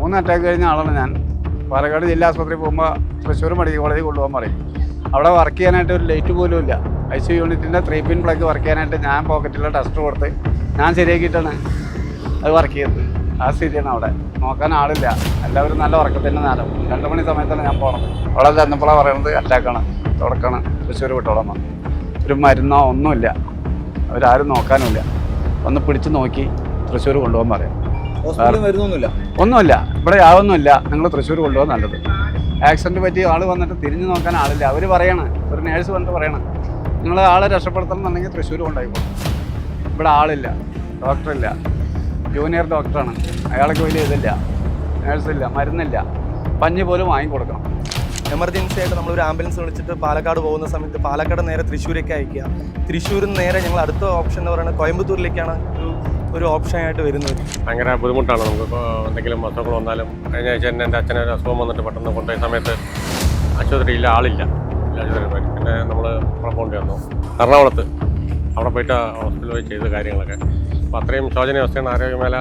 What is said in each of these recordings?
3 attack കഴിഞ്ഞ ആളാണ് ഞാൻ. പാലക്കാട് ജില്ലാ ആശുപത്രിയിൽ പോകുമ്പോൾ തൃശ്ശൂർ മെഡിക്കൽ കോളേജിൽ കൊണ്ടുപോകാൻ പറയും. അവിടെ വർക്ക് ചെയ്യാനായിട്ട് ഒരു ലൈറ്റ് പോലും ഇല്ല. ICU യൂണിറ്റിൻ്റെ 3 പിൻ പ്ലഗ് വർക്ക് ചെയ്യാനായിട്ട് ഞാൻ പോക്കറ്റിലെ ടെസ്റ്റ് കൊടുത്ത് ഞാൻ ശരിയാക്കിയിട്ടാണ് അത് വർക്ക് ചെയ്തത്. ആ സ്ഥിതിയാണ് അവിടെ. നോക്കാൻ ആളില്ല. എല്ലാവരും നല്ല ഉറക്കത്തിൻ്റെ നേരം 2 മണി സമയത്താണ് ഞാൻ പോകണത്. അവിടെ ചെന്നപ്പോഴാണ് പറയുന്നത് അറ്റാക്കാണ്, തുടക്കാണ്, തൃശ്ശൂർ വിട്ടോളാം. ഒരു മരുന്നോ ഒന്നുമില്ല, അവരാരും നോക്കാനുമില്ല. ഒന്ന് പിടിച്ച് നോക്കി തൃശ്ശൂർ കൊണ്ടുപോകാൻ പറയാം. ഒന്നുമില്ല, ഇവിടെ യാതൊന്നുമില്ല, നിങ്ങൾ തൃശ്ശൂർ കൊണ്ടുപോകാൻ നല്ലത്. ആക്സിഡൻറ്റ് പറ്റി ആൾ വന്നിട്ട് തിരിഞ്ഞു നോക്കാൻ ആളില്ല. അവർ പറയണം, ഒരു നേഴ്സ് വന്നിട്ട് പറയണം, നിങ്ങൾ ആളെ രക്ഷപ്പെടുത്തണം എന്നുണ്ടെങ്കിൽ തൃശ്ശൂർ കൊണ്ടുപോയിക്കോളും. ഇവിടെ ആളില്ല, ഡോക്ടറില്ല, ജൂനിയർ ഡോക്ടറാണ്, അയാൾക്ക് വലിയ ഇതില്ല, നേഴ്സില്ല, മരുന്നില്ല, പഞ്ഞി പോലും വാങ്ങിക്കൊടുക്കണം. എമർജൻസി ആയിട്ട് നമ്മളൊരു ആംബുലൻസ് വിളിച്ചിട്ട് പാലക്കാട് പോകുന്ന സമയത്ത് പാലക്കാട് നേരെ തൃശ്ശൂരേക്ക് അയക്കുക. തൃശ്ശൂരിൽ നിന്ന് നേരെ ഞങ്ങൾ അടുത്ത ഓപ്ഷൻ എന്ന് പറയുന്നത് കോയമ്പത്തൂരിലേക്കാണ് ഒരു ഓപ്ഷനായിട്ട് വരുന്നത്. ഭയങ്കര ബുദ്ധിമുട്ടാണ്. നമുക്ക് എന്തെങ്കിലും അസുഖങ്ങൾ വന്നാലും കഴിഞ്ഞ ആഴ്ച തന്നെ എൻ്റെ അച്ഛനൊരു അസുഖം വന്നിട്ട് പെട്ടെന്ന് കൊണ്ടുപോയ സമയത്ത് ആശുപത്രിയില്ല, ആളില്ല. പിന്നെ നമ്മൾ പോകേണ്ടി വന്നു എറണാകുളത്ത്. അവിടെ പോയിട്ട് ഹോസ്പിറ്റലിൽ പോയി ചെയ്ത കാര്യങ്ങളൊക്കെ. അപ്പോൾ അത്രയും ശോചനീയാവസ്ഥയാണ് ആരോഗ്യമേഖല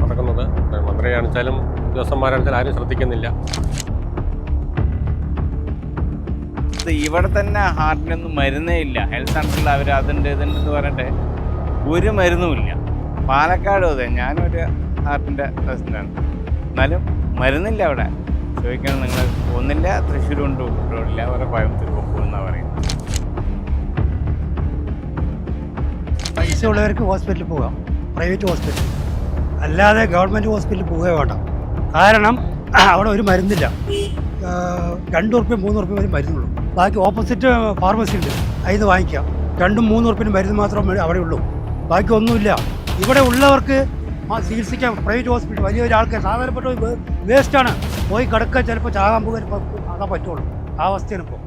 നടക്കുന്നത്. മന്ത്രിയാണെച്ചാലും ഉദ്യോഗസ്ഥന്മാരാണെച്ചാലും ആരും ശ്രദ്ധിക്കുന്നില്ല. ഇവിടെ തന്നെ ഹാർട്ടിനൊന്നും മരുന്നേ ഇല്ല. ഹെൽത്ത് സെൻ്ററിൽ അവർ അതുണ്ട് ഇതുണ്ടെന്ന് പറഞ്ഞിട്ട് ഒരു മരുന്നുമില്ല. പാലക്കാട് അതെ, ഞാനൊരു ഹാർട്ടിൻ്റെ പേഷ്യൻ്റാണ്, എന്നാലും മരുന്നില്ല അവിടെ. ചോദിക്കണം, നിങ്ങൾ ഒന്നില്ല തൃശ്ശൂർ കൊണ്ട് വിട്ടില്ല, അവരെ കോയമ്പത്തൂർ പോകുമെന്നാണ് പറയുന്നത്. പൈസ ഉള്ളവർക്ക് ഹോസ്പിറ്റലിൽ പോകാം, പ്രൈവറ്റ് ഹോസ്പിറ്റൽ, അല്ലാതെ ഗവൺമെൻറ് ഹോസ്പിറ്റലിൽ പോവുകയോ വേണ്ട. കാരണം അവിടെ ഒരു മരുന്നില്ല. 2 ഉറുപ്പ്യ 3 ഉറുപ്പ്യ വരെ മരുന്നുള്ളൂ. ബാക്കി ഓപ്പോസിറ്റ് ഫാർമസി ഉണ്ട്, അതിന് വാങ്ങിക്കാം. 2-3 ഉറുപ്പ്യന് മരുന്ന് മാത്രമേ അവിടെ ഉള്ളൂ, ബാക്കി ഒന്നുമില്ല. ഇവിടെ ഉള്ളവർക്ക് ചികിത്സിക്കാൻ പ്രൈവറ്റ് ഹോസ്പിറ്റൽ വലിയ ഒരാൾക്ക് സാധാരണപ്പെട്ട വേസ്റ്റാണ്. പോയി കിടക്കാൻ ചിലപ്പോൾ ചാകാൻ പോകാൻ അതാ പറ്റുള്ളൂ. ആ അവസ്ഥയാണ് ഇപ്പോൾ.